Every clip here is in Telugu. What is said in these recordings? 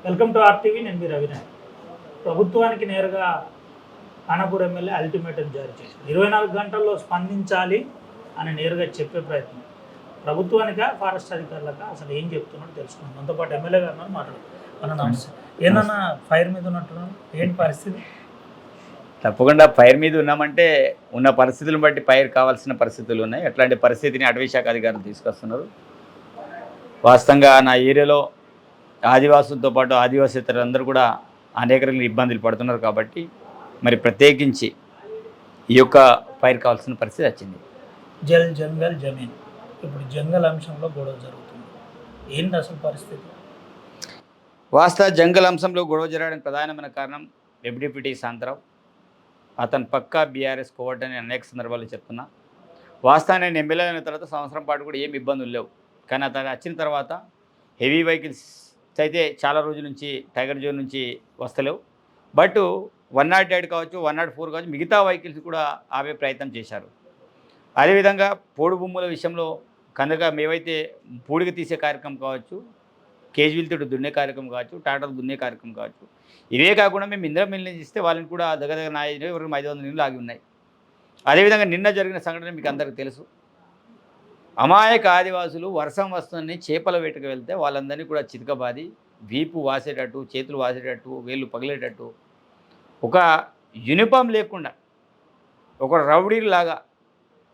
Welcome to RTV. నేను మీ రవినాయక్. ప్రభుత్వానికి నేరుగా ఖానాపూర్ ఎమ్మెల్యే అల్టిమేటం జారీ చేశారు. 24 గంటల్లో స్పందించాలి అని నేరుగా చెప్పే ప్రయత్నం. ప్రభుత్వానికా ఫారెస్ట్ అధికారులకా అసలు ఏం చెప్తున్నాడో తెలుసుకున్నాం. మనతో పాటు ఎమ్మెల్యే గారు మాట్లాడుతున్నాం. మన నమస్తే. ఏమన్నా ఫైర్ మీద ఉన్నట్టున్నాను, ఏంటి పరిస్థితి? తప్పకుండా ఫైర్ మీద ఉన్నామంటే ఉన్న పరిస్థితులను బట్టి ఫైర్ కావాల్సిన పరిస్థితులు ఉన్నాయి. అట్లాంటి పరిస్థితిని అటవీ శాఖ అధికారులు తీసుకొస్తున్నారు. వాస్తవంగా నా ఏరియాలో ఆదివాసులతో పాటు ఆదివాసేతరులందరూ కూడా అనేక రకాల ఇబ్బందులు పడుతున్నారు కాబట్టి మరి ప్రత్యేకించి ఈ యొక్క ఫైర్ కావాల్సిన పరిస్థితి వచ్చింది. జల్ జంగల్ జమీన్, ఇప్పుడు జంగల్ అంశంలో గొడవ జరుగుతుంది. ఏంటి అసలు పరిస్థితి? వాస్తవ జంగల్ అంశంలో గొడవ జరగడానికి ప్రధానమైన కారణం డిప్యూటీ శాంతరావు. అతను పక్కా బీఆర్ఎస్ కోవట్ అని అనేక సందర్భాలు చెప్తున్నా. వాస్తవాన్ని నేను ఎమ్మెల్యే అయిన తర్వాత సంవత్సరం పాటు కూడా ఏమి ఇబ్బందులు లేవు. కానీ అతను వచ్చిన తర్వాత హెవీ వెహికల్స్ అయితే చాలా రోజుల నుంచి టైగర్ జోన్ నుంచి వస్తలేవు. బట్ 108 కావచ్చు, 104 కావచ్చు, మిగతా వెహికల్స్ కూడా ఆపే ప్రయత్నం చేశారు. అదేవిధంగా పోడు భూముల విషయంలో కనుక మేమైతే పూడికి తీసే కార్యక్రమం కావచ్చు, కేజీలతో దున్నే కార్యక్రమం కావచ్చు, టాటాలు దున్నే కార్యక్రమం కావచ్చు, ఇవే కాకుండా మేము ఇందిరా మిల్లు ఇస్తే వాళ్ళని కూడా దగ్గర 500 నీళ్ళు ఆగి ఉన్నాయి. అదేవిధంగా నిన్న జరిగిన సంఘటన మీకు అందరికీ తెలుసు. అమాయక ఆదివాసులు వర్షం వస్తుందని చేపల వేటకు వెళ్తే వాళ్ళందరినీ కూడా చితకబాది వీపు వాసేటట్టు, చేతులు వాసేటట్టు, వేళ్ళు పగిలేటట్టు, ఒక యూనిఫామ్ లేకుండా ఒక రౌడీలాగా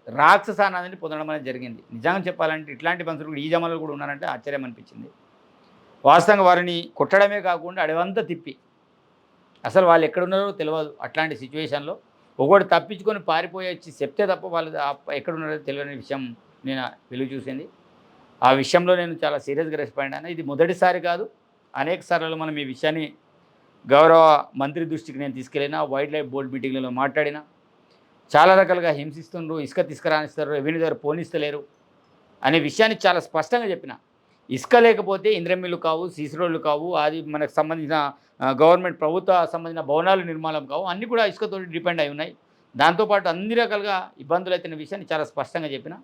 రాక్షసానాన్ని పొందడం అనేది జరిగింది. నిజంగా చెప్పాలంటే ఇట్లాంటి మనుషులు కూడా ఈ జమానాలు కూడా ఉన్నారంటే ఆశ్చర్యం అనిపించింది. వాస్తవంగా వారిని కొట్టడమే కాకుండా అడవంతా తిప్పి, అసలు వాళ్ళు ఎక్కడున్నారో తెలియదు. అట్లాంటి సిచ్యువేషన్లో ఒకటి తప్పించుకొని పారిపోయి వచ్చి చెప్తే తప్ప వాళ్ళు ఎక్కడున్నారో తెలియని విషయం నేను వెలుగు చూసింది. ఆ విషయంలో నేను చాలా సీరియస్గా రెస్పాండ్ అయినా. ఇది మొదటిసారి కాదు, అనేక సార్లు మనం ఈ విషయాన్ని గౌరవ మంత్రి దృష్టికి నేను తీసుకెళ్ళినా, వైల్డ్ లైఫ్ బోర్డు మీటింగ్లలో మాట్లాడినా. చాలా రకాలుగా హింసిస్తుండ్రు, ఇసుక తీసుకురానిస్తారు, రెవెన్యూ దగ్గర పోనిస్తలేరు అనే విషయాన్ని చాలా స్పష్టంగా చెప్పిన. ఇసుక లేకపోతే ఇంద్రమిల్లు కావు, సీసీ రోడ్లు కావు, అది మనకు సంబంధించిన గవర్నమెంట్ ప్రభుత్వ సంబంధించిన భవనాల నిర్మాణం కావు, అన్నీ కూడా ఇసుకతో డిపెండ్ అయి ఉన్నాయి. దాంతోపాటు అన్ని రకాలుగా ఇబ్బందులు అవుతున్న విషయాన్ని చాలా స్పష్టంగా చెప్పిన.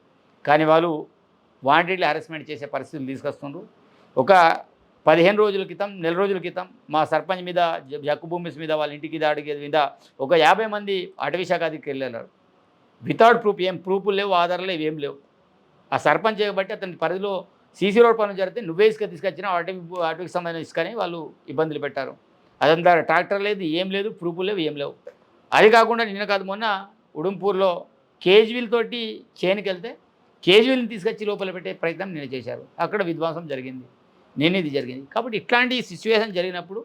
కానీ వాళ్ళు వాంటెడ్లీ హెరాస్మెంట్ చేసే పరిస్థితులు తీసుకొస్తుండ్రు. ఒక 15 రోజుల క్రితం, నెల రోజుల క్రితం మా సర్పంచ్ మీద, జక్కు భూమిస్ మీద, వాళ్ళ ఇంటికి దాడి మీద ఒక 50 మంది అటవీ శాఖ అధికారులు వెళ్ళారు. వితౌట్ ప్రూఫ్, ఏం ప్రూఫ్లు లేవు, ఆధారాలు లేవు, ఏం లేవు. ఆ సర్పంచ్ చేయబట్టి అతని పరిధిలో సీసీ రోడ్ పనులు జరిగితే నువ్వే ఇసుక తీసుకొచ్చినా అటవీకి సంబంధించిన ఇసుకని వాళ్ళు ఇబ్బందులు పెట్టారు. అదంతా ట్రాక్టర్ లేదు, ఏం లేదు, ప్రూఫ్లు లేవు, ఏం లేవు. అది కాకుండా నిన్న కాదు మొన్న ఉడుంపూర్లో కేజ్వీల్తోటి చేనుకి వెళ్తే కేజ్వీల్ని తీసుకొచ్చి లోపల పెట్టే ప్రయత్నం నేను చేశారు. అక్కడ విధ్వంసం జరిగింది, ఇది జరిగింది. కాబట్టి ఇట్లాంటి సిచ్యువేషన్ జరిగినప్పుడు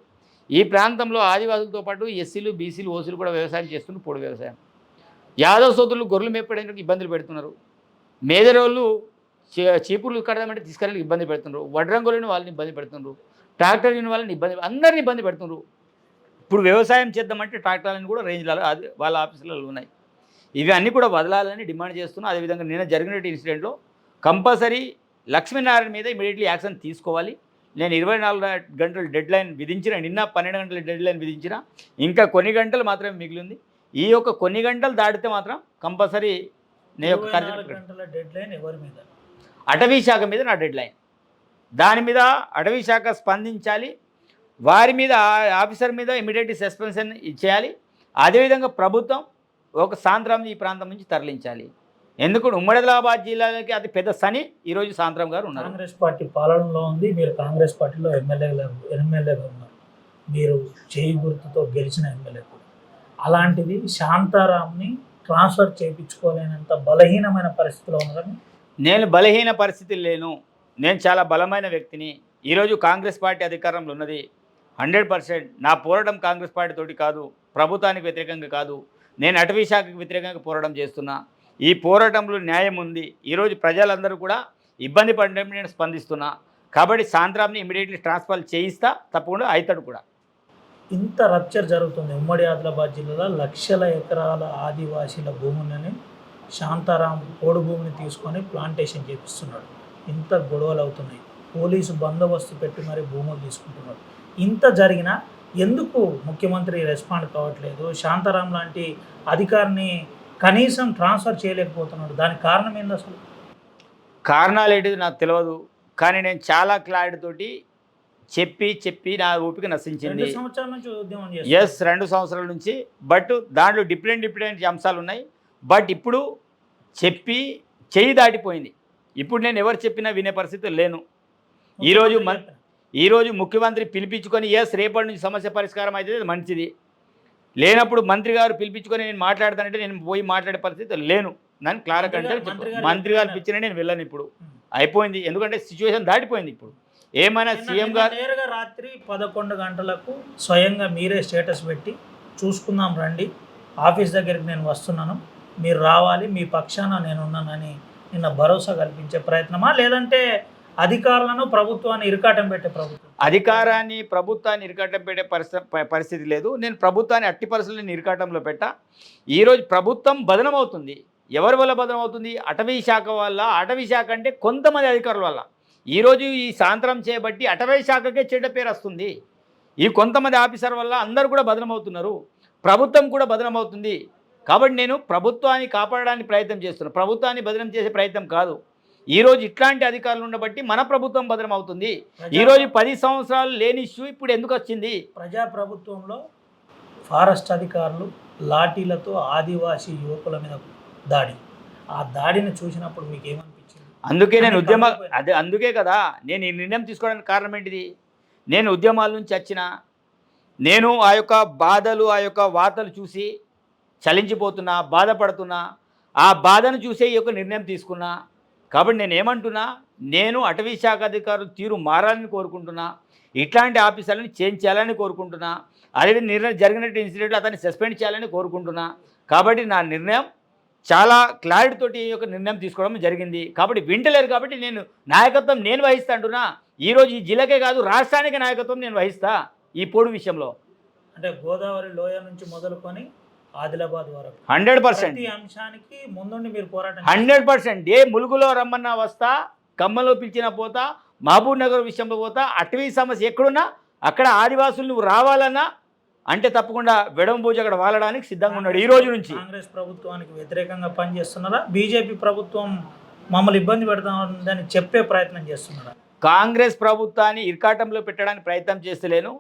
ఈ ప్రాంతంలో ఆదివాసులతో పాటు ఎస్సీలు, బీసీలు, ఓసీలు కూడా వ్యవసాయం చేస్తున్నారు. పొడి వ్యవసాయం. యాదవ్ సోదరులు గొర్రెలు మేపడానికి ఇబ్బందులు పెడుతున్నారు. మేదరోళ్ళు చీపుర్లు కడదామంటే తీసుకెళ్ళడానికి ఇబ్బంది పెడుతున్నారు. వడ్రంగులని వాళ్ళని ఇబ్బంది పెడుతున్నారు. ట్రాక్టర్ యూని వాళ్ళని అందరినీ ఇబ్బంది పెడుతున్నారు. ఇప్పుడు వ్యవసాయం చేద్దామంటే ట్రాక్టర్లను కూడా రేంజ్లలో వాళ్ళ ఆఫీసులలో ఉన్నాయి. ఇవి అన్నీ కూడా వదలాలని డిమాండ్ చేస్తున్నాం. అదేవిధంగా నిన్న జరిగిన ఇన్సిడెంట్లో కంపల్సరీ లక్ష్మీనారాయణ మీద ఇమీడియట్లీ యాక్షన్ తీసుకోవాలి. నేను 24 గంటల డెడ్ లైన్ విధించిన, నిన్న 12 గంటల డెడ్ లైన్ విధించిన, ఇంకా కొన్ని గంటలు మాత్రమే మిగిలింది. ఈ యొక్క కొన్ని గంటలు దాటితే మాత్రం కంపల్సరీ నేను యొక్క డెడ్ లైన్ ఎవరి మీద? అటవీ శాఖ మీద నా డెడ్ లైన్. దాని మీద అటవీ శాఖ స్పందించాలి. వారి మీద, ఆఫీసర్ మీద ఇమీడియట్లీ సస్పెన్షన్ చేయాలి. అదేవిధంగా ప్రభుత్వం ఒక సాయంత్రం ఈ ప్రాంతం నుంచి తరలించాలి. ఎందుకు ఉమ్మడి ఆదిలాబాద్ జిల్లాలకి అతి పెద్ద సని ఈరోజు సాయంత్రం గారు ఉన్నారు. కాంగ్రెస్ పార్టీ పాలనలో ఉంది, మీరు కాంగ్రెస్ పార్టీలో ఎమ్మెల్యేగా ఉన్నారు, మీరు చేయి గుర్తుతో గెలిచిన ఎమ్మెల్యే కూడా. అలాంటిది శాంతారాంని ట్రాన్స్ఫర్ చేయించుకోలేనంత బలహీనమైన పరిస్థితిలో ఉన్నారని. నేను బలహీన పరిస్థితి లేను, నేను చాలా బలమైన వ్యక్తిని. ఈరోజు కాంగ్రెస్ పార్టీ అధికారంలో ఉన్నది. 100% నా పోరాటం కాంగ్రెస్ పార్టీ తోటి కాదు, ప్రభుత్వానికి వ్యతిరేకంగా కాదు. నేను అటవీ శాఖకు వ్యతిరేకంగా పోరాటం చేస్తున్నా. ఈ పోరాటంలో న్యాయం ఉంది. ఈరోజు ప్రజలందరూ కూడా ఇబ్బంది పడడం నేను స్పందిస్తున్నా. కాబట్టి సాయంత్రాన్ని ఇమీడియట్లీ ట్రాన్స్ఫర్ చేయిస్తా, తప్పకుండా అవుతాడు కూడా. ఇంత రప్చర్ జరుగుతుంది. ఉమ్మడి ఆదిలాబాద్ జిల్లాలో లక్షల ఎకరాల ఆదివాసీల భూములని శాంతారాం పోడు భూమిని తీసుకొని ప్లాంటేషన్ చేపిస్తున్నాడు. ఇంత గొడవలు అవుతున్నాయి. పోలీసు బందోబస్తు పెట్టి మరి భూములు తీసుకుంటున్నాడు. ఇంత జరిగినా ఎందుకు ముఖ్యమంత్రి రెస్పాండ్ కావట్లేదు? శాంతారాం లాంటి అధికారిని కనీసం ట్రాన్స్ఫర్ చేయలేకపోతున్నాడు. దానికి కారణం ఏంది అసలు? కారణాలు ఏంటిది నాకు తెలియదు. కానీ నేను చాలా క్లారిటీ తోటి చెప్పి చెప్పి నా ఓపిక నశించింది. 2 సంవత్సరాల నుంచి ఉద్యమం ఎస్, చేస్తున్నారు. 2 సంవత్సరాల నుంచి. బట్ దాంట్లో డిఫరెంట్ అంశాలు ఉన్నాయి. బట్ ఇప్పుడు చెప్పి చెయ్యి దాటిపోయింది. ఇప్పుడు నేను ఎవరు చెప్పినా వినే పరిస్థితి లేను. ఈరోజు ముఖ్యమంత్రి పిలిపించుకొని రేపటి నుంచి సమస్య పరిష్కారం అయితే అది మంచిది. లేనప్పుడు మంత్రి గారు పిలిపించుకొని నేను మాట్లాడతానంటే నేను పోయి మాట్లాడే పరిస్థితి లేను. నన్ను క్లారకంటే మంత్రి గారు పిలిచినా నేను వెళ్ళను. ఇప్పుడు అయిపోయింది. ఎందుకంటే సిచ్యువేషన్ దాటిపోయింది. ఇప్పుడు ఏమైనా సీఎం గారు నేరుగా రాత్రి 11 గంటలకు స్వయంగా మీరే స్టేటస్ పెట్టి చూసుకుందాం రండి, ఆఫీస్ దగ్గరికి నేను వస్తున్నాను, మీరు రావాలి, మీ పక్షాన నేనున్నానని నిన్న భరోసా కల్పించే ప్రయత్నమా, లేదంటే అధికారులను ప్రభుత్వాన్ని ఇరకాటం పెట్టే ప్రభుత్వాన్ని ఇరకాటం పెట్టే పరిస్థితి లేదు. నేను ప్రభుత్వాన్ని అట్టి పరిస్థితులను ఇరకాటంలో పెట్టా. ఈరోజు ప్రభుత్వం బదనమవుతుంది. ఎవరి వల్ల బదనమవుతుంది? అటవీ శాఖ వల్ల. అటవీ శాఖ అంటే కొంతమంది అధికారుల వల్ల. ఈరోజు ఈ సాయంత్రం చేయబట్టి అటవీ శాఖకే చెడ్డ పేరు వస్తుంది. ఈ కొంతమంది ఆఫీసర్ వల్ల అందరూ కూడా బదనమవుతున్నారు. ప్రభుత్వం కూడా బదనమవుతుంది. కాబట్టి నేను ప్రభుత్వాన్ని కాపాడడానికి ప్రయత్నం చేస్తున్నాను. ప్రభుత్వాన్ని బదనం చేసే ప్రయత్నం కాదు. ఈరోజు ఇట్లాంటి అధికారులు ఉండబట్టి మన ప్రభుత్వం బదనం అవుతుంది. ఈరోజు 10 సంవత్సరాలు లేని ఇష్యూ ఇప్పుడు ఎందుకు వచ్చింది? ప్రజాప్రభుత్వంలో ఫారెస్ట్ అధికారులు లాఠీలతో ఆదివాసీ యువకుల మీద దాడి, ఆ దాడిని చూసినప్పుడు మీకు ఏమనిపించింది? అందుకే నేను అందుకే కదా నేను ఈ నిర్ణయం తీసుకోవడానికి కారణం ఏంటిది? నేను ఉద్యమాల నుంచి వచ్చిన నేను ఆ యొక్క బాధలు, ఆ యొక్క వార్తలు చూసి చలించిపోతున్నా, బాధపడుతున్నా. ఆ బాధను చూసే ఈ యొక్క నిర్ణయం తీసుకున్నా. కాబట్టి నేను ఏమంటున్నా, నేను అటవీ శాఖ అధికారులు తీరు మారాలని కోరుకుంటున్నా. ఇట్లాంటి ఆఫీసర్లను చేంజ్ చేయాలని కోరుకుంటున్నా. అదేవిధంగా జరిగినట్టు ఇన్సిడెంట్లు అతన్ని సస్పెండ్ చేయాలని కోరుకుంటున్నా. కాబట్టి నా నిర్ణయం చాలా క్లారిటీతోటి ఈ యొక్క నిర్ణయం తీసుకోవడం జరిగింది. కాబట్టి వింటలేరు. కాబట్టి నాయకత్వం నేను వహిస్తా అంటున్నా. ఈరోజు ఈ జిల్లాకే కాదు, రాష్ట్రానికి నాయకత్వం నేను వహిస్తా ఈ పోడు విషయంలో. అంటే గోదావరి లోయ నుంచి మొదలుకొని ఆదిలాబాద్ వరకు 100% అంశానికి ముందుండి మీరు పోరాటం 100%. ఏ ములుగులో రమ్మన్నా వస్తా, ఖమ్మంలో పిలిచినా పోతా, మహబూబ్ నగర్ విషయంలో పోతా. అటవీ సమస్య ఎక్కడున్నా అక్కడ ఆదివాసులు నువ్వు రావాలన్నా అంటే తప్పకుండా వెడంబూజ అక్కడ వాలడానికి సిద్ధంగా ఉన్నాడు ఈ రోజు నుంచి. కాంగ్రెస్ ప్రభుత్వానికి వ్యతిరేకంగా పనిచేస్తున్నారా? బీజేపీ ప్రభుత్వం మమ్మల్ని ఇబ్బంది పెడతామని చెప్పే ప్రయత్నం చేస్తున్నారా? కాంగ్రెస్ ప్రభుత్వాన్ని ఇరకాటంలో పెట్టడానికి ప్రయత్నం చేస్తలేను.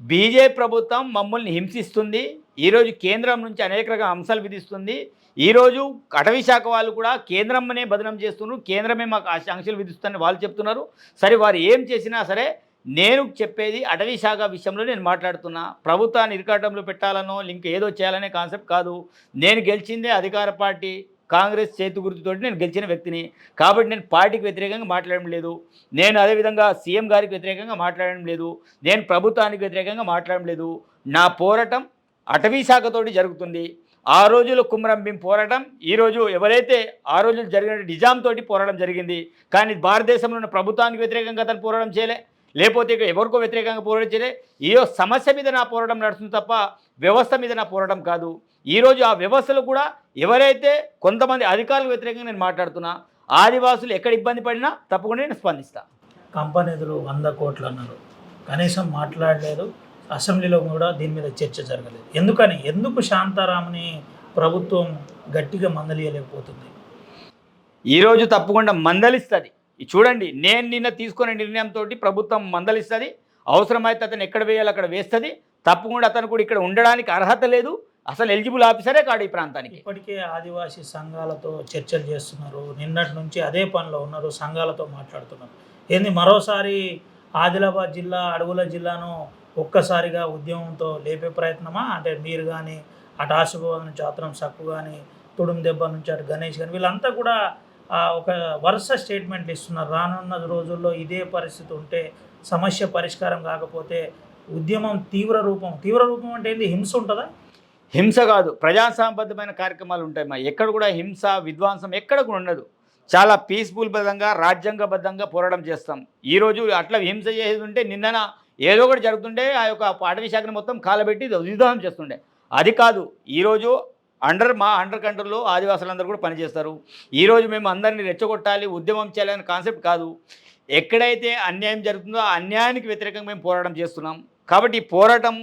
బీజేపీ ప్రభుత్వం మమ్మల్ని హింసిస్తుంది. ఈరోజు కేంద్రం నుంచి అనేక రకాల అంశాలు విధిస్తుంది. ఈరోజు అటవీ శాఖ వాళ్ళు కూడా కేంద్రమనే బదనం చేస్తున్నారు. కేంద్రమే మాకు ఆంక్షలు విధిస్తుందని వాళ్ళు చెప్తున్నారు. సరే, వారు ఏం చేసినా సరే నేను చెప్పేది అటవీ శాఖ విషయంలో నేను మాట్లాడుతున్నా. ప్రభుత్వాన్ని ఇరకాటంలో పెట్టాలనో లింక్ ఏదో చేయాలనే కాన్సెప్ట్ కాదు. నేను గెలిచిందే అధికార పార్టీ కాంగ్రెస్ చేతి గుర్తుతోటి నేను గెలిచిన వ్యక్తిని. కాబట్టి నేను పార్టీకి వ్యతిరేకంగా మాట్లాడడం లేదు. నేను అదేవిధంగా సీఎం గారికి వ్యతిరేకంగా మాట్లాడడం లేదు. నేను ప్రభుత్వానికి వ్యతిరేకంగా మాట్లాడడం లేదు. నా పోరాటం అటవీ శాఖతోటి జరుగుతుంది. ఆ రోజుల్లో కుమ్రం భీం పోరాటం, ఈరోజు ఎవరైతే ఆ రోజులు జరిగిన నిజాంతో పోరాటం జరిగింది. కానీ భారతదేశంలో ఉన్న ప్రభుత్వానికి వ్యతిరేకంగా అతను పోరాటం చేయలే, లేకపోతే ఇక ఎవరికో వ్యతిరేకంగా పోరాటం చేయలే. ఈ సమస్య మీద నా పోరాటం నడుస్తుంది తప్ప వ్యవస్థ మీద నా పోరాటం కాదు. ఈరోజు ఆ వ్యవస్థలు కూడా ఎవరైతే కొంతమంది అధికారులకు వ్యతిరేకంగా నేను మాట్లాడుతున్నా, ఆదివాసులు ఎక్కడ ఇబ్బంది పడినా తప్పకుండా నేను స్పందిస్తాను. కంపెనీ నిధులు 100 కోట్లు అన్నారు, కనీసం మాట్లాడలేదు. అసెంబ్లీలో కూడా దీని మీద చర్చ జరగలేదు. ఎందుకు శాంతారాంని ప్రభుత్వం గట్టిగా మందలియలేకపోతుంది? ఈరోజు తప్పకుండా మందలిస్తుంది. చూడండి, నేను నిన్న తీసుకునే నిర్ణయంతో ప్రభుత్వం మందలిస్తుంది. అవసరమైతే అతను ఎక్కడ వేయాలో అక్కడ వేస్తుంది. తప్పకుండా అతను కూడా ఇక్కడ ఉండడానికి అర్హత లేదు, అసలు ఎలిజిబుల్ ఆఫీసరే కాడు ఈ ప్రాంతానికి. ఇప్పటికే ఆదివాసీ సంఘాలతో చర్చలు చేస్తున్నారు. నిన్నటి నుంచి అదే పనిలో ఉన్నారు, సంఘాలతో మాట్లాడుతున్నారు. మరోసారి ఆదిలాబాద్ జిల్లా అడవుల జిల్లాను ఒక్కసారిగా ఉద్యమంతో లేపే ప్రయత్నమా? అంటే మీరు కానీ, అటు ఆశీర్వాదం నుంచి ఆత్రం సక్కు కానీ, తుడుం దెబ్బ నుంచి అటు గణేష్ కానీ, వీళ్ళంతా కూడా ఒక వరుస స్టేట్మెంట్లు ఇస్తున్నారు. రానున్న రోజుల్లో ఇదే పరిస్థితి ఉంటే, సమస్య పరిష్కారం కాకపోతే ఉద్యమం తీవ్ర రూపం అంటే ఏంటి? హింస ఉంటుందా? హింస కాదు, ప్రజాసంబద్ధమైన కార్యక్రమాలు ఉంటాయి. ఎక్కడ కూడా హింస విధ్వంసం ఎక్కడ కూడా ఉండదు. చాలా పీస్ఫుల్ బద్ధంగా రాజ్యాంగబద్ధంగా పోరాటం చేస్తాం. ఈరోజు అట్లా హింస చేసేది ఉంటే నిన్న ఏదో ఒకటి జరుగుతుండే, ఆ యొక్క అటవీ శాఖను మొత్తం కాలబెట్టి విధ్వంసం చేస్తుండే. అది కాదు. ఈరోజు మా అండర్ కంట్రోల్లో ఆదివాసులందరూ కూడా పనిచేస్తారు. ఈరోజు మేము అందరినీ రెచ్చగొట్టాలి, ఉద్యమం చేయాలనే కాన్సెప్ట్ కాదు. ఎక్కడైతే అన్యాయం జరుగుతుందో ఆ అన్యాయానికి వ్యతిరేకంగా మేము పోరాటం చేస్తున్నాం. కాబట్టి ఈ పోరాటం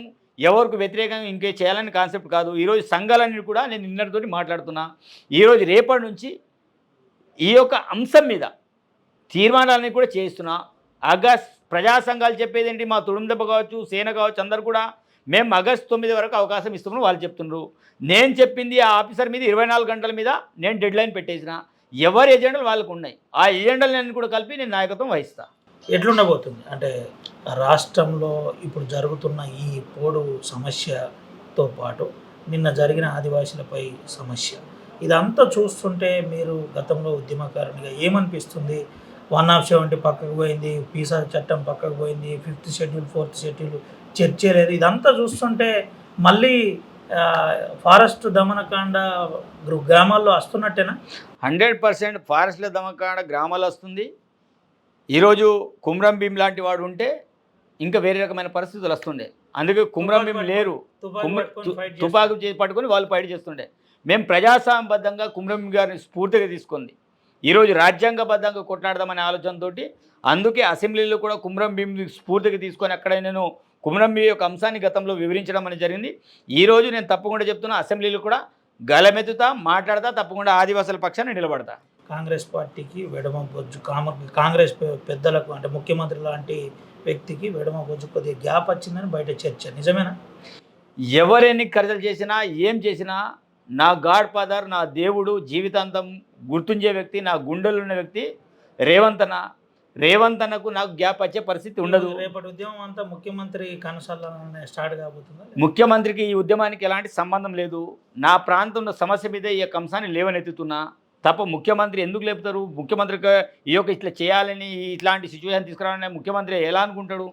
ఎవరికి వ్యతిరేకంగా ఇంకే చేయాలని కాన్సెప్ట్ కాదు. ఈరోజు సంఘాలన్నీ కూడా నేను నిన్నటితోటి మాట్లాడుతున్నా. ఈరోజు రేపటి నుంచి ఈ యొక్క అంశం మీద తీర్మానాలని కూడా చేస్తున్నా. ఆగస్ట్ ప్రజా సంఘాలు చెప్పేది ఏంటి, మా తుడుందెబ్బ కావచ్చు, సేన కావచ్చు, అందరు కూడా మేము ఆగస్టు 9 వరకు అవకాశం ఇస్తామని వాళ్ళు చెప్తున్నారు. నేను చెప్పింది ఆ ఆఫీసర్ మీద 24 గంటల మీద నేను డెడ్ లైన్ పెట్టేసిన. ఎవరి ఎజెండాలు వాళ్ళకు ఉన్నాయి. ఆ ఎజెండాలను కూడా కలిపి నేను నాయకత్వం వహిస్తా. ఎట్లుండబోతుంది అంటే రాష్ట్రంలో ఇప్పుడు జరుగుతున్న ఈ పోడు సమస్యతో పాటు నిన్న జరిగిన ఆదివాసీలపై సమస్య, ఇదంతా చూస్తుంటే మీరు గతంలో ఉద్యమకారునిగా ఏమనిపిస్తుంది? 170 పక్కకు పోయింది, పీసా చట్టం పక్కకు పోయింది, 5th షెడ్యూల్ 4th షెడ్యూల్ చర్చే లేదు. ఇదంతా చూస్తుంటే మళ్ళీ ఫారెస్ట్ దమనకాండ గ్రామాల్లో వస్తున్నట్టేనా? 100% ఫారెస్ట్ల దమకాండ గ్రామాలు వస్తుంది. ఈరోజు కుమ్రం భీం లాంటి వాడు ఉంటే ఇంకా వేరే రకమైన పరిస్థితులు వస్తుండే. అందుకే కుమ్రం భీం లేరు, తుపాకు పట్టుకొని వాళ్ళు ఫైట్ చేస్తుండే. మేము ప్రజాస్వామ్యబద్ధంగా కుమ్రం భీం గారిని స్ఫూర్తిగా తీసుకుంది. ఈరోజు రాజ్యాంగబద్ధంగా కొట్లాడదామనే ఆలోచనతో అందుకే అసెంబ్లీలో కూడా కుమ్రం భీం స్ఫూర్తిగా తీసుకొని అక్కడ నేను కుమ్రం భీం యొక్క అంశాన్ని గతంలో వివరించడం అనేది జరిగింది. ఈరోజు నేను తప్పకుండా చెప్తున్నా, అసెంబ్లీలో కూడా గలమెత్తుతా, మాట్లాడతా, తప్పకుండా ఆదివాసుల పక్షాన్ని నిలబడతా. కాంగ్రెస్ పార్టీకి వెడమ బొజ్జు కాంగ్రెస్ పెద్దలకు అంటే ముఖ్యమంత్రి లాంటి వ్యక్తికి వెడమ బొజ్జు కొద్దిగా గ్యాప్ వచ్చిందని బయట చర్చ, నిజమేనా? ఎవరెన్ని ఖర్చులు చేసినా ఏం చేసినా నా గాడ్ ఫాదర్, నా దేవుడు, జీవితాంతం గుర్తుంచే వ్యక్తి, నా గుండెలు ఉన్న వ్యక్తి రేవంత్ అన్నకు నాకు గ్యాప్ వచ్చే పరిస్థితి ఉండదు. రేపటి ఉద్యమం అంతా ముఖ్యమంత్రి కనసాలనే స్టార్ట్ కాబోతుందా? ముఖ్యమంత్రికి ఈ ఉద్యమానికి ఎలాంటి సంబంధం లేదు. నా ప్రాంతంలో సమస్య మీద ఈ యొక్క అంశాన్ని లేవనెత్తుతున్నా తప్ప ముఖ్యమంత్రి ఎందుకు లేపుతారు? ముఖ్యమంత్రికి ఈ యొక్క ఇట్లా చేయాలని, ఇట్లాంటి సిచ్యువేషన్ తీసుకురావాలని ముఖ్యమంత్రి ఎలా అనుకుంటాడు?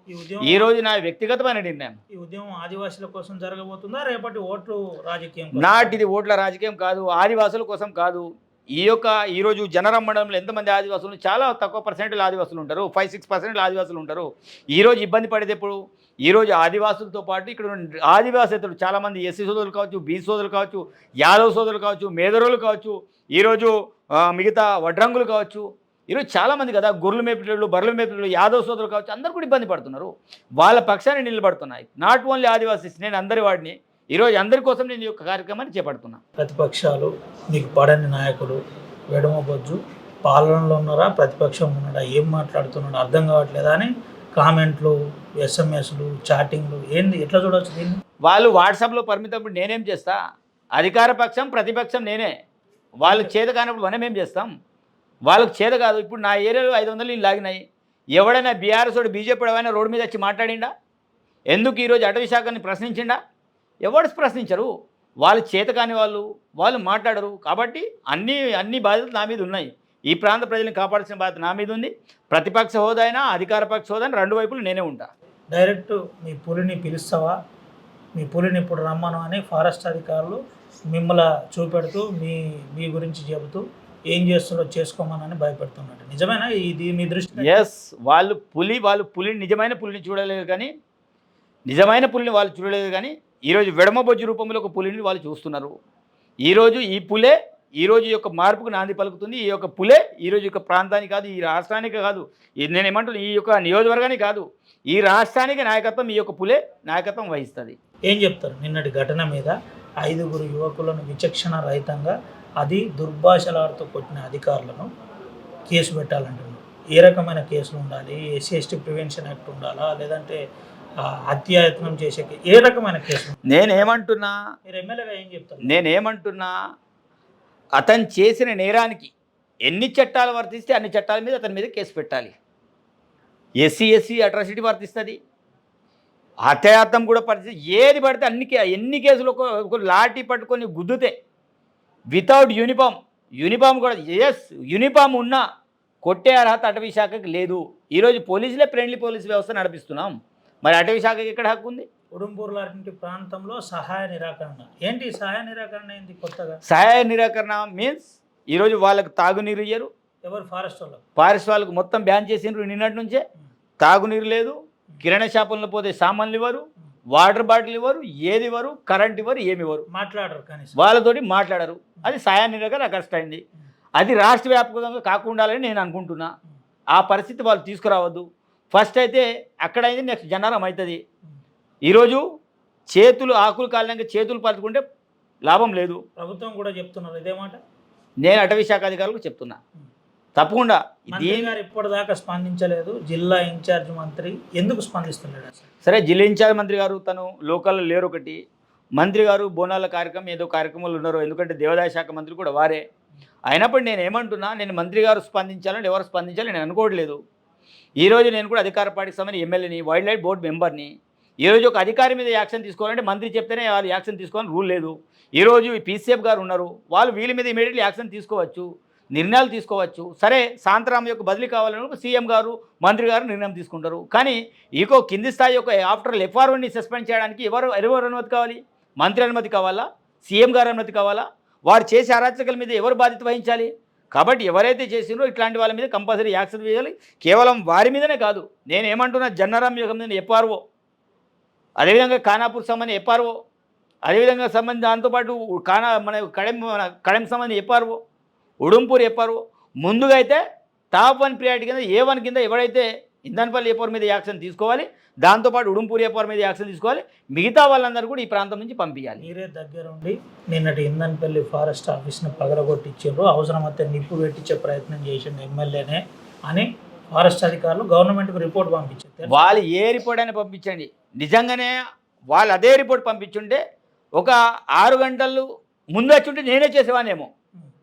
ఈ రోజు నా వ్యక్తిగతమైన నిర్ణయం. ఈ ఉద్యమం ఆదివాసుల కోసం జరగబోతుందా, రేపటి ఓట్లు రాజకీయం? నాటిది ఓట్ల రాజకీయం కాదు, ఆదివాసుల కోసం కాదు. ఈరోజు జనరం మండలంలో ఎంతమంది ఆదివాసులు? చాలా తక్కువ పర్సెంటేజ్ ఆదివాసులు ఉంటారు, 5-6% ఆదివాసులు ఉంటారు. ఈరోజు ఇబ్బంది పడేది ఎప్పుడు? ఈరోజు ఆదివాసులతో పాటు ఇక్కడ ఆదివాసేతలు చాలామంది ఎస్సీ సోదరులు కావచ్చు, బీసీ సోదరులు కావచ్చు, యాదవ్ సోదరులు కావచ్చు, మేదరోలు కావచ్చు, ఈరోజు మిగతా వడ్రంగులు కావచ్చు, ఈరోజు చాలామంది కదా, గొర్రెలు మేపిటోళ్ళు, బర్రెలు మేపిటోళ్ళు, యాదవ్ సోదరులు కావచ్చు, అందరూ కూడా ఇబ్బంది పడుతున్నారు. వాళ్ళ పక్షాన్ని నిలబడుతున్నాయి. నాట్ ఓన్లీ ఆదివాసీస్, నేను అందరి వాడిని. ఈరోజు అందరి కోసం నేను ఈ యొక్క కార్యక్రమాన్ని చేపడుతున్నా. ప్రతిపక్షాలు మీకు పడని నాయకులు వెడమ బొజ్జు పాలనలో ఉన్నారా, ప్రతిపక్షం ఉన్నాడా, ఏం మాట్లాడుతున్నాడు అర్థం కావట్లేదా అని కామెంట్లు, ఎస్ఎంఎస్లు, చాటింగ్లు, ఏంది ఎట్లా చూడవచ్చు దీన్ని? వాళ్ళు వాట్సాప్లో పరిమితప్పుడు నేనేం చేస్తా? అధికార పక్షం ప్రతిపక్షం నేనే. వాళ్ళకి చేత కానప్పుడు మనం ఏం చేస్తాం? వాళ్ళకి చేత కాదు. ఇప్పుడు నా ఏరియాలో 500 ఇల్లు లాగినాయి. ఎవడైనా బీఆర్ఎస్ వాడు, బీజేపీ ఎవరైనా రోడ్డు మీద వచ్చి మాట్లాడిండా? ఎందుకు ఈరోజు అటవీ శాఖని ప్రశ్నించిండా? ఎవరు ప్రశ్నించరు. వాళ్ళు చేత కాని వాళ్ళు మాట్లాడరు. కాబట్టి అన్ని బాధ్యతలు నా మీద ఉన్నాయి. ఈ ప్రాంత ప్రజలను కాపాడాల్సిన బాధ్యత నా మీద ఉంది. ప్రతిపక్ష హోదా అయినా అధికార పక్ష హోదా అయినా 2 వైపులు నేనే ఉంటా. డైరెక్ట్ మీ పులిని పిలుస్తావా, మీ పులిని ఇప్పుడు రమ్మను అని ఫారెస్ట్ అధికారులు మిమ్మల్ని చూపెడుతూ మీ గురించి చెబుతూ ఏం చేస్తుందో చేసుకోమని భయపెడుతున్నట్టు, నిజమేనా ఇది మీ దృష్టి? ఎస్, వాళ్ళు పులిని నిజమైన పులిని చూడలేదు కానీ, వాళ్ళు చూడలేదు కానీ ఈరోజు వెడమబొజ్జు రూపంలో ఒక పులిని వాళ్ళు చూస్తున్నారు. ఈరోజు ఈ పులే ఈరోజు యొక్క మార్పుకు నాంది పలుకుతుంది. ఈ యొక్క పులే ఈరోజు యొక్క ప్రాంతానికి కాదు, ఈ రాష్ట్రానికి కాదు, నేను ఏమంటున్నా ఈ యొక్క నియోజకవర్గానికి కాదు, ఈ రాష్ట్రానికి నాయకత్వం ఈ యొక్క పులే నాయకత్వం వహిస్తుంది. ఏం చెప్తారు నిన్నటి ఘటన మీద? 5 యువకులను విచక్షణ రహితంగా అది దుర్భాషలాడుతూ కొట్టిన అధికారులను కేసు పెట్టాలంటున్నారు. ఏ రకమైన కేసులు ఉండాలి? SC/ST ప్రివెన్షన్ యాక్ట్ ఉండాలా, లేదంటే హత్యాయత్నం చేసే ఏ రకమైన కేసు? నేనేమంటున్నా, మీరు ఎమ్మెల్యేగా ఏం చెప్తారు? నేనేమంటున్నా, అతను చేసిన నేరానికి ఎన్ని చట్టాలు వర్తిస్తే అన్ని చట్టాల మీద అతని మీద కేసు పెట్టాలి. SC/ST అట్రాసిటీ వర్తిస్తుంది, హత్యాయత్నం కూడా పరిస్థితి, ఏది పడితే ఎన్ని కేసులు ఒక లాఠీ పట్టుకొని గుద్దుతే వితౌట్ యూనిఫామ్ కూడా యూనిఫామ్ ఉన్నా కొట్టే అర్హత అటవీ శాఖకి లేదు. ఈరోజు పోలీసులే ఫ్రెండ్లీ పోలీస్ వ్యవస్థ నడిపిస్తున్నాం, మరి అటవీ శాఖకి ఎక్కడ హక్కు ఉంది? ఉడుంపూర్ లాంటి ప్రాంతంలో సహాయ నిరాకరణ ఏంటి? సహాయ నిరాకరణ ఏంటి కొత్తగా? సహాయ నిరాకరణ మీన్స్ ఈరోజు వాళ్ళకి తాగునీరు ఇయ్యరు. ఎవరు? ఫారెస్ట్ వాళ్ళకు మొత్తం బ్యాన్ చేసిండ్రు. నిన్నటి నుంచే తాగునీరు లేదు, కిరాణా షాపుల్లో పోతే సామాన్లు ఇవ్వరు, వాటర్ బాటిల్ ఇవ్వరు, ఏది ఇవ్వరు, కరెంట్ ఇవ్వరు, ఏమి ఇవ్వరు, మాట్లాడరు, కనీసం వాళ్ళతోటి మాట్లాడరు. అది సహాయ నిరాకరణ కష్టమైంది. అది రాష్ట్ర వ్యాపకంగా కాకుండా నేను అనుకుంటున్నా. ఆ పరిస్థితి వాళ్ళు తీసుకురావద్దు. ఫస్ట్ అయితే అక్కడైంది, నెక్స్ట్ జనరం అవుతుంది. ఈరోజు ఆకులు కాలినాక చేతులు పలుచుకుంటే లాభం లేదు. ప్రభుత్వం కూడా చెప్తున్నారు ఇదే మాట. నేను అటవీ శాఖ అధికారులకు చెప్తున్నా, తప్పకుండా మంత్రి గారు ఇప్పటిదాకా స్పందించలేదు. జిల్లా ఇన్ఛార్జ్ మంత్రి ఎందుకు స్పందిస్తున్నాడు అసలు? సరే, జిల్లా ఇన్ఛార్జ్ మంత్రి గారు తను లోకల్లో లేరు ఒకటి, మంత్రి గారు బోనాల కార్యక్రమం ఏదో కార్యక్రమాలు ఉన్నారు, ఎందుకంటే దేవాదాయ శాఖ మంత్రి కూడా వారే అయినప్పుడు నేను ఏమంటున్నా, నేను మంత్రి గారు స్పందించాలని ఎవరు స్పందించాలని నేను అనుకోవట్లేదు. ఈరోజు నేను కూడా అధికార పార్టీకి సంబంధించిన ఎమ్మెల్యేని, వైల్డ్ లైఫ్ బోర్డు మెంబర్ని. ఈరోజు ఒక అధికారి మీద యాక్షన్ తీసుకోవాలంటే మంత్రి చెప్తేనే వాళ్ళు యాక్షన్ తీసుకోవాలని రూల్ లేదు. ఈరోజు ఈ పీసీఎఫ్ గారు ఉన్నారు, వాళ్ళు వీళ్ళ మీద ఇమీడియట్లీ యాక్షన్ తీసుకోవచ్చు, నిర్ణయాలు తీసుకోవచ్చు. సరే, సాంతరాం యొక్క బదిలీ కావాలని సీఎం గారు మంత్రి గారు నిర్ణయం తీసుకుంటారు. కానీ ఇంకో కింది స్థాయి యొక్క ఆఫ్టర్ ఎఫ్ఆర్ఓని సస్పెండ్ చేయడానికి ఎవరు అనుమతి కావాలి? మంత్రి అనుమతి కావాలా? సీఎం గారు అనుమతి కావాలా? వారు చేసే అరాచకాల మీద ఎవరు బాధ్యత వహించాలి? కాబట్టి ఎవరైతే చేసినో ఇట్లాంటి వాళ్ళ మీద కంపల్సరీ యాక్షన్ వేయాలి. కేవలం వారి మీదనే కాదు, నేను ఏమంటున్నా, జన్నరాం యుగం మీద ఎఫ్ఆర్ఓ, అదేవిధంగా ఖానాపూర్ సంబంధించి ఎఫ్ఆర్ఓ, అదేవిధంగా సంబంధించి దాంతోపాటు కడెం సంబంధించి ఎఫ్ఆర్ఓ, ఉడుంపూర్ ఎఫ్ఆర్ఓ, ముందుగా అయితే టాప్ 1 ప్రియారిటీ కింద A1 కింద ఎవరైతే ఇంధనపల్లి ఎఫ్ఆర్ మీద యాక్షన్ తీసుకోవాలి, దాంతోపాటు ఉడుంపూర్ ఎఫ్ఆర్ మీద యాక్షన్ తీసుకోవాలి, మిగతా వాళ్ళందరూ కూడా ఈ ప్రాంతం నుంచి పంపించాలి. మీరే దగ్గరుండి నిన్నటి ఇంధనపల్లి ఫారెస్ట్ ఆఫీస్ని పగలగొట్టించారు, అవసరమైతే నిప్పు పెట్టించే ప్రయత్నం చేసిండు ఎమ్మెల్యేనే అని ఫారెస్ట్ అధికారులు గవర్నమెంట్కు రిపోర్ట్ పంపించారు. వాళ్ళు ఏ రిపోర్ట్ అయినా పంపించండి, నిజంగానే వాళ్ళు అదే రిపోర్ట్ పంపించుంటే ఒక 6 గంటలు ముందు వచ్చి ఉంటే నేనే చేసేవానేమో.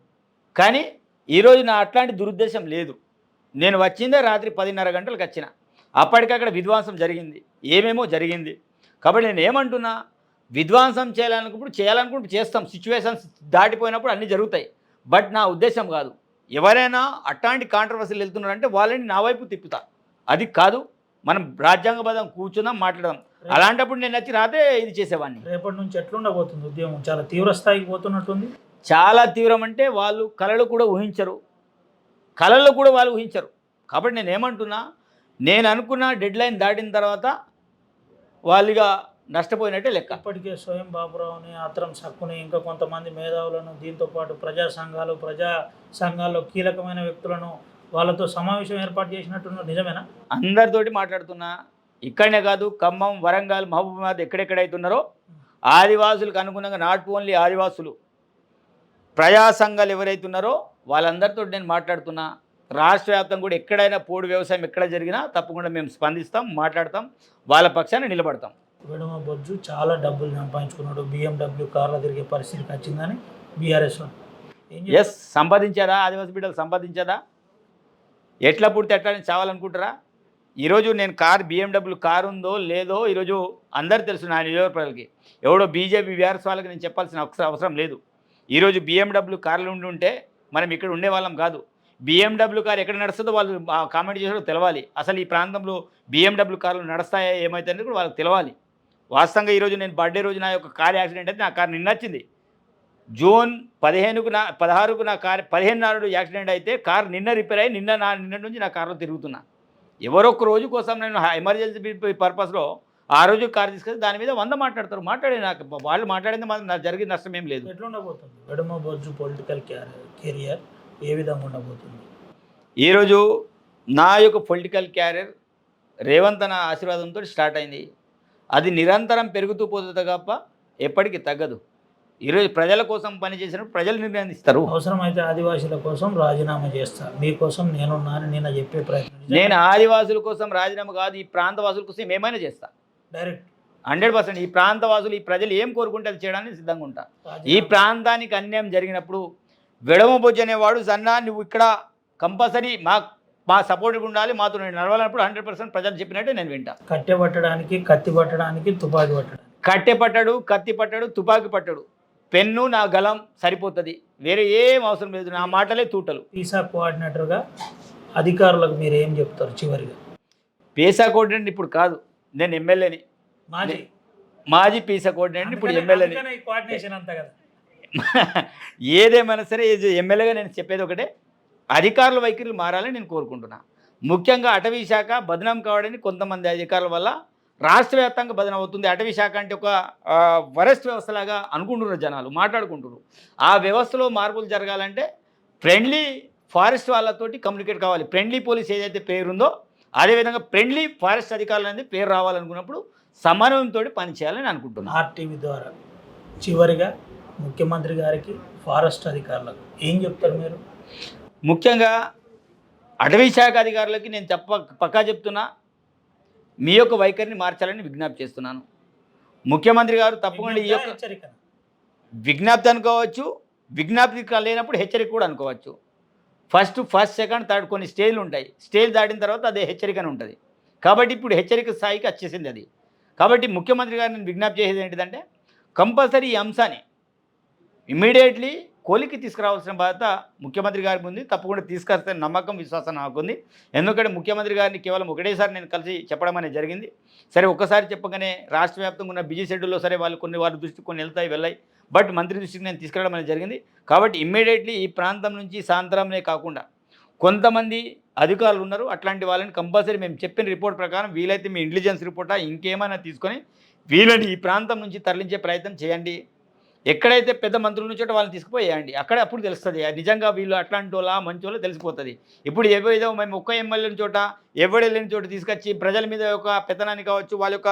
కానీ ఈరోజు నా అట్లాంటి దురుద్దేశం లేదు. నేను వచ్చిందే రాత్రి 10:30 గంటలకు వచ్చిన, అప్పటికక్కడ విధ్వంసం జరిగింది, ఏమేమో జరిగింది. కాబట్టి నేను ఏమంటున్నా, విధ్వంసం చేయాలనుకుంటూ చేస్తాం, సిచ్యువేషన్స్ దాటిపోయినప్పుడు అన్నీ జరుగుతాయి. బట్ నా ఉద్దేశం కాదు, ఎవరైనా అట్లాంటి కాంట్రవర్సీలు వెళ్తున్నారంటే వాళ్ళని నా వైపు తిప్పుతా, అది కాదు. మనం రాజ్యాంగబద్ధం కూర్చుందాం, మాట్లాడదాం. అలాంటప్పుడు నేను వచ్చి రాతే ఇది చేసేవాడిని. రేపటి నుంచి ఎట్లుండబోతుంది ఉద్యమం? చాలా తీవ్ర స్థాయికి పోతున్నట్టుంది. చాలా తీవ్రం అంటే వాళ్ళు కళలు కూడా ఊహించరు, వాళ్ళు ఊహించరు. కాబట్టి నేను ఏమంటున్నా, నేను అనుకున్న డెడ్ లైన్ దాటిన తర్వాత వాళ్ళుగా నష్టపోయినట్టే లెక్క. ఇప్పటికే స్వయం బాబురావుని, ఆత్రం సక్కుని, ఇంకా కొంతమంది మేధావులను, దీంతోపాటు ప్రజా సంఘాల్లో కీలకమైన వ్యక్తులను వాళ్ళతో సమావేశం ఏర్పాటు చేసినట్టున్నారు, నిజమేనా? అందరితోటి మాట్లాడుతున్నా, ఇక్కడనే కాదు, ఖమ్మం, వరంగల్, మహబూబాబాద్ ఎక్కడెక్కడైతున్నారో ఆదివాసులకు అనుగుణంగా, నాట్ ఓన్లీ ఆదివాసులు, ప్రజా సంఘాలు ఎవరైతే ఉన్నారో వాళ్ళందరితో నేను మాట్లాడుతున్నా. రాష్ట్ర వ్యాప్తంగా కూడా ఎక్కడైనా పోడు వ్యవసాయం ఎక్కడ జరిగినా తప్పకుండా మేము స్పందిస్తాం, మాట్లాడతాం, వాళ్ళ పక్షాన్ని నిలబడతాం. వెడుమ బొజ్జు చాలా డబ్బులు సంపాదించుకున్నాడు, BMW కార్లో తిరిగే పరిస్థితికి వచ్చిందని బీఆర్ఎస్లో సంపాదించారా? ఆదివాసీ బిడ్డలు సంపాదించారా? ఎట్లా పుడితే ఎట్లా చావాలనుకుంటారా? ఈరోజు నేను BMW కారు ఉందో లేదో ఈరోజు అందరు తెలుసు నా నియోజకవర్గాలకి. ఎవడో బీజేపీ బీఆర్ఎస్ వాళ్ళకి నేను చెప్పాల్సిన అవసరం లేదు. ఈరోజు BMW కార్లు ఉంటే మనం ఇక్కడ ఉండేవాళ్ళం కాదు. BMW కార్ ఎక్కడ నడుస్తుందో వాళ్ళు కామెంట్ చేసారో తెలవాలి. అసలు ఈ ప్రాంతంలో BMW కార్లు నడుస్తాయా ఏమవుతాయని కూడా వాళ్ళకి తెలవాలి. వాస్తవంగా ఈరోజు నేను బర్త్డే రోజు నా యొక్క కార్ యాక్సిడెంట్ అయితే నా కారు నిన్న వచ్చింది. జూన్ 16కు నా కారు 15 నాడు యాక్సిడెంట్ అయితే కారు నిన్న రిపేర్ అయ్యి నిన్న నుంచి నా కారులో తిరుగుతున్నా. ఎవరొక్క రోజు కోసం నేను ఎమర్జెన్సీ పర్పస్లో ఆ రోజు కారు తీసుకెళ్తే దాని మీద 100 మాట్లాడతారు. నాకు వాళ్ళు మాట్లాడింది మాత్రం నాకు జరిగిన నష్టం ఏం లేదు. ఎట్లా ఉండబోతుంది వెడుమ బొజ్జు పొలిటికల్ కెరియర్ ఏ విధంగా ఉండబోతుంది? ఈరోజు నా యొక్క పొలిటికల్ క్యారియర్ రేవంత్ అన్న ఆశీర్వాదంతో స్టార్ట్ అయింది. అది నిరంతరం పెరుగుతూ పోతుంది తప్ప ఎప్పటికీ తగ్గదు. ఈరోజు ప్రజల కోసం పనిచేసినప్పుడు ప్రజలు నిర్ణయిస్తారు. అవసరమైతే ఆదివాసుల కోసం రాజీనామా చేస్తా, మీకోసం నేనున్నాను నేను చెప్పే ప్రయత్నం. నేను ఆదివాసుల కోసం రాజీనామా కాదు, ఈ ప్రాంతవాసుల కోసం ఏమైనా చేస్తా డైరెక్ట్ 100%. ఈ ప్రాంతవాసులు, ఈ ప్రజలు ఏం కోరుకుంటే అది చేయడానికి సిద్ధంగా ఉంటా. ఈ ప్రాంతానికి అన్యాయం జరిగినప్పుడు వెడమ బొజ్జు అనేవాడు సన్నా నువ్వు ఇక్కడ కంపల్సరీ మా సపోర్ట్గా ఉండాలి, మాతో నేను నడవాలన్నప్పుడు 100% ప్రజలు చెప్పినట్టే నేను వింటా. కట్టె పట్టడానికి, కత్తి పట్టడానికి, తుపాకీ పట్టడానికి. కట్టె పట్టడు, కత్తి పట్టడు, తుపాకీ పట్టడు, పెన్ను నా గలం సరిపోతుంది, వేరే ఏం అవసరం లేదు. నా మాటలే తూటలు. పీసా కోఆర్డినేటర్గా అధికారులకు మీరు ఏం చెప్తారు చివరిగా? పీసా కోఆర్డినేటర్ ఇప్పుడు కాదు, నేను ఎమ్మెల్యేని. మాజీ పీసా కోఆర్డినేటర్, ఇప్పుడు ఎమ్మెల్యేని. కోఆర్డినేషన్ అంతా కదా. ఏదేమైనా సరే ఎమ్మెల్యేగా నేను చెప్పేది ఒకటే, అధికారుల వైఖరులు మారాలని నేను కోరుకుంటున్నా. ముఖ్యంగా అటవీ శాఖ బదనాం కావడానికి కొంతమంది అధికారుల వల్ల రాష్ట్ర వ్యాప్తంగా బదనం అవుతుంది. అటవీ శాఖ అంటే ఒక వరస్ట్ వ్యవస్థలాగా అనుకుంటున్నారు జనాలు, మాట్లాడుకుంటున్నారు. ఆ వ్యవస్థలో మార్పులు జరగాలంటే ఫ్రెండ్లీ ఫారెస్ట్ వాళ్ళతోటి కమ్యూనికేట్ కావాలి. ఫ్రెండ్లీ పోలీస్ ఏదైతే పేరుందో అదేవిధంగా ఫ్రెండ్లీ ఫారెస్ట్ అధికారులు అనేది పేరు రావాలనుకున్నప్పుడు సమన్వయంతో పనిచేయాలని అనుకుంటున్నాను. RTV ద్వారా చివరిగా ముఖ్యమంత్రి గారికి, ఫారెస్ట్ అధికారులకు ఏం చెప్తారు మీరు? ముఖ్యంగా అటవీ శాఖ అధికారులకి నేను పక్కా చెప్తున్నా, మీ యొక్క వైఖరిని మార్చాలని విజ్ఞప్తి చేస్తున్నాను. ముఖ్యమంత్రి గారు తప్పకుండా ఈ యొక్క హెచ్చరిక. విజ్ఞప్తి అనుకోవచ్చు, విజ్ఞప్తి లేనప్పుడు హెచ్చరిక కూడా అనుకోవచ్చు. ఫస్ట్, సెకండ్, థర్డ్ కొన్ని స్టేజ్లు ఉంటాయి. స్టేజ్ దాటిన తర్వాత అదే హెచ్చరికని ఉంటుంది. కాబట్టి ఇప్పుడు హెచ్చరిక స్థాయికి వచ్చేసింది అది. కాబట్టి ముఖ్యమంత్రి గారు నేను విజ్ఞప్తి చేసేది ఏంటిదంటే, కంపల్సరీ ఈ అంశాన్ని ఇమ్మీడియట్లీ కోలికి తీసుకురావాల్సిన బాధ్యత ముఖ్యమంత్రి గారికి ఉంది. తప్పకుండా తీసుకొస్తే నమ్మకం, విశ్వాసం నాకుంది. ఎందుకంటే ముఖ్యమంత్రి గారిని కేవలం ఒకటేసారి నేను కలిసి చెప్పడం అనేది జరిగింది. సరే ఒక్కసారి చెప్పగానే రాష్ట్ర వ్యాప్తంగా ఉన్న బిజీ షెడ్యూల్లో సరే వారి దృష్టికి కొన్ని వెళ్ళాయి. బట్ మంత్రి దృష్టికి నేను తీసుకురావడం అనేది జరిగింది. కాబట్టి ఇమ్మీడియట్లీ ఈ ప్రాంతం నుంచి సాయంత్రంనే కాకుండా కొంతమంది అధికారులు ఉన్నారు, అట్లాంటి వాళ్ళని కంపల్సరీ మేము చెప్పిన రిపోర్ట్ ప్రకారం వీలైతే మీ ఇంటెలిజెన్స్ రిపోర్టా ఇంకేమైనా తీసుకొని వీళ్ళని ఈ ప్రాంతం నుంచి తరలించే ప్రయత్నం చేయండి. ఎక్కడైతే పెద్ద మంత్రుల నుంచి వాళ్ళని తీసుకుపోయేయండి. అక్కడే అప్పుడు తెలుస్తుంది నిజంగా వీళ్ళు అట్లాంటి వాళ్ళ మంచి వాళ్ళో తెలిసిపోతుంది. ఇప్పుడు ఏదో మేము ఒక్క ఎమ్మెల్యేని చోట ఎవడెళ్ళిన చోట తీసుకొచ్చి ప్రజల మీద ఒక పెత్తనాన్ని కావచ్చు, వాళ్ళ యొక్క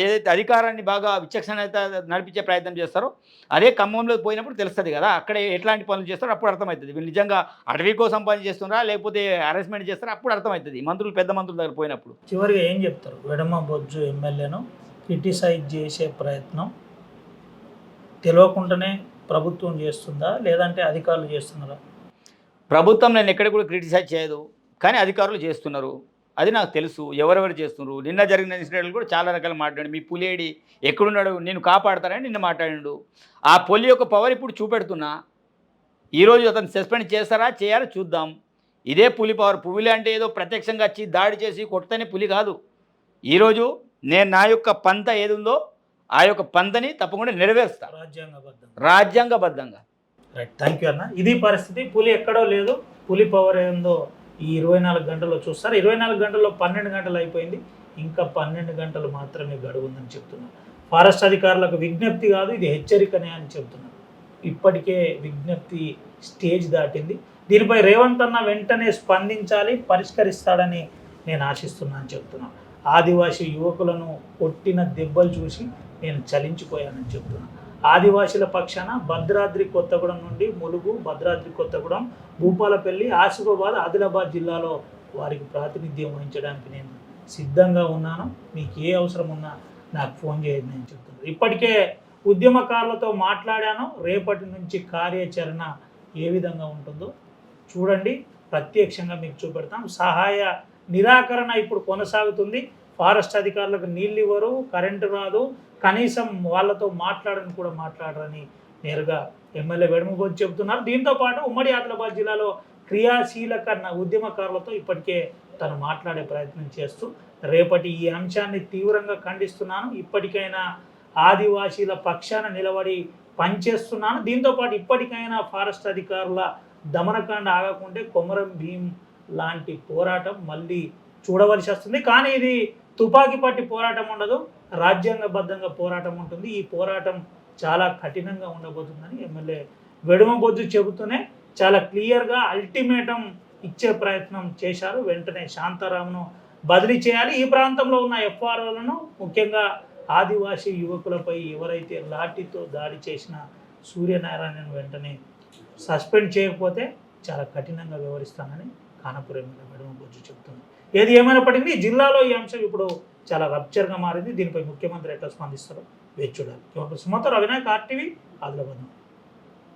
ఏదైతే అధికారాన్ని బాగా విచక్షణత నడిపించే ప్రయత్నం చేస్తారో అదే ఖమ్మంలో పోయినప్పుడు తెలుస్తుంది కదా, అక్కడ ఎట్లాంటి పనులు చేస్తారో అప్పుడు అర్థమవుతుంది. వీళ్ళు నిజంగా అటవీ కోసం పని చేస్తున్నారా లేకపోతే హరాస్మెంట్ చేస్తారా అప్పుడు అర్థమవుతుంది మంత్రులు, పెద్ద మంత్రుల దగ్గర పోయినప్పుడు. చివరిగా ఏం చెప్తారు? వెడమ బొజ్జు ఎమ్మెల్యేను క్రిటిసైజ్ చేసే ప్రయత్నం తెలియకుండానే ప్రభుత్వం చేస్తుందా లేదంటే అధికారులు చేస్తున్నారా? ప్రభుత్వం నేను ఎక్కడ కూడా క్రిటిసైజ్ చేయదు, కానీ అధికారులు చేస్తున్నారు. అది నాకు తెలుసు ఎవరెవరు చేస్తున్నారు. నిన్న జరిగిన ఇన్సిడెంట్లు కూడా చాలా రకాలు మాట్లాడు. మీ పులియేడి ఎక్కడున్నాడు, నేను కాపాడతానని నిన్న మాట్లాడాడు. ఆ పులి యొక్క పవర్ ఇప్పుడు చూపెడుతున్నా. ఈరోజు అతను సస్పెండ్ చేస్తారా చేయాలో చూద్దాం. ఇదే పులి పవర్. పులి అంటే ఏదో ప్రత్యక్షంగా వచ్చి దాడి చేసి కొట్టనే పులి కాదు. ఈరోజు నేను నా యొక్క పంత ఏది ఉందో ఆ యొక్క పంతని తప్పకుండా నెరవేరుస్తా రాజ్యాంగబద్ధంగా. రైట్, థ్యాంక్ యూ అన్న. ఇది పరిస్థితి. పులి ఎక్కడో లేదు, పులి పవర్ ఏందో ఈ 24 గంటల్లో చూస్తారు. 24 గంటల్లో 12 గంటలు అయిపోయింది, ఇంకా 12 గంటలు మాత్రమే గడువు ఉందని చెప్తున్నారు. ఫారెస్ట్ అధికారులకు విజ్ఞప్తి కాదు, ఇది హెచ్చరికనే అని చెప్తున్నారు. ఇప్పటికే విజ్ఞప్తి స్టేజ్ దాటింది. దీనిపై రేవంత్ అన్న వెంటనే స్పందించాలి, పరిష్కరిస్తాడని నేను ఆశిస్తున్నా అని చెప్తున్నాను. ఆదివాసీ యువకులను కొట్టిన దెబ్బలు చూసి నేను చలించిపోయానని చెప్తున్నాను. ఆదివాసీల పక్షాన భద్రాద్రి కొత్తగూడెం నుండి ములుగు, భద్రాద్రి కొత్తగూడెం, భూపాలపల్లి, ఆసిఫాబాద్, ఆదిలాబాద్ జిల్లాలో వారికి ప్రాతినిధ్యం వహించడానికి నేను సిద్ధంగా ఉన్నాను. మీకు ఏ అవసరం ఉన్నా నాకు ఫోన్ చేయండి అని చెప్తున్నాను. ఇప్పటికే ఉద్యమకారులతో మాట్లాడాను. రేపటి నుంచి కార్యాచరణ ఏ విధంగా ఉంటుందో చూడండి, ప్రత్యక్షంగా మీకు చూపెడతాం. సహాయ నిరాకరణ ఇప్పుడు కొనసాగుతుంది. ఫారెస్ట్ అధికారులకు నీళ్ళు ఇవ్వరు, కరెంటు రాదు, కనీసం వాళ్ళతో మాట్లాడని కూడా మాట్లాడరని నేరుగా ఎమ్మెల్యే వెడమగొచ్చి చెబుతున్నారు. దీంతోపాటు ఉమ్మడి ఆదిలాబాద్ జిల్లాలో క్రియాశీలక ఉద్యమకారులతో ఇప్పటికే తను మాట్లాడే ప్రయత్నం చేస్తూ రేపటి ఈ అంశాన్ని తీవ్రంగా ఖండిస్తున్నాను, ఇప్పటికైనా ఆదివాసీల పక్షాన నిలబడి పనిచేస్తున్నాను. దీంతోపాటు ఇప్పటికైనా ఫారెస్ట్ అధికారుల దమనకాండ ఆగకుంటే కొమరం భీం లాంటి పోరాటం మళ్ళీ చూడవలసి వస్తుంది. కానీ ఇది తుపాకీ పట్టి పోరాటం ఉండదు, రాజ్యాంగబద్ధంగా పోరాటం ఉంటుంది. ఈ పోరాటం చాలా కఠినంగా ఉండబోతుందని ఎమ్మెల్యే వెడుమబొజ్జు చెబుతూనే చాలా క్లియర్గా అల్టిమేటం ఇచ్చే ప్రయత్నం చేశారు. వెంటనే శాంతారాంను బదిలీ చేయాలి. ఈ ప్రాంతంలో ఉన్న ఎఫ్ఆర్ఓలను, ముఖ్యంగా ఆదివాసీ యువకులపై ఎవరైతే లాఠీతో దాడి చేసిన సూర్యనారాయణను వెంటనే సస్పెండ్ చేయకపోతే చాలా కఠినంగా వ్యవహరిస్తానని ఖానాపూర్ ఎమ్మెల్యే వెడుమబొజ్జు చెబుతున్నారు. ఏది ఏమైనప్పటికీ జిల్లాలో ఈ అంశం ఇప్పుడు చాలా రప్చర్గా మారింది. దీనిపై ముఖ్యమంత్రి ఎట్లా స్పందిస్తారో వేచి చూడాలి. సుమంతరావు, అవినాయక్, RTV, ఆదిలాబాద్.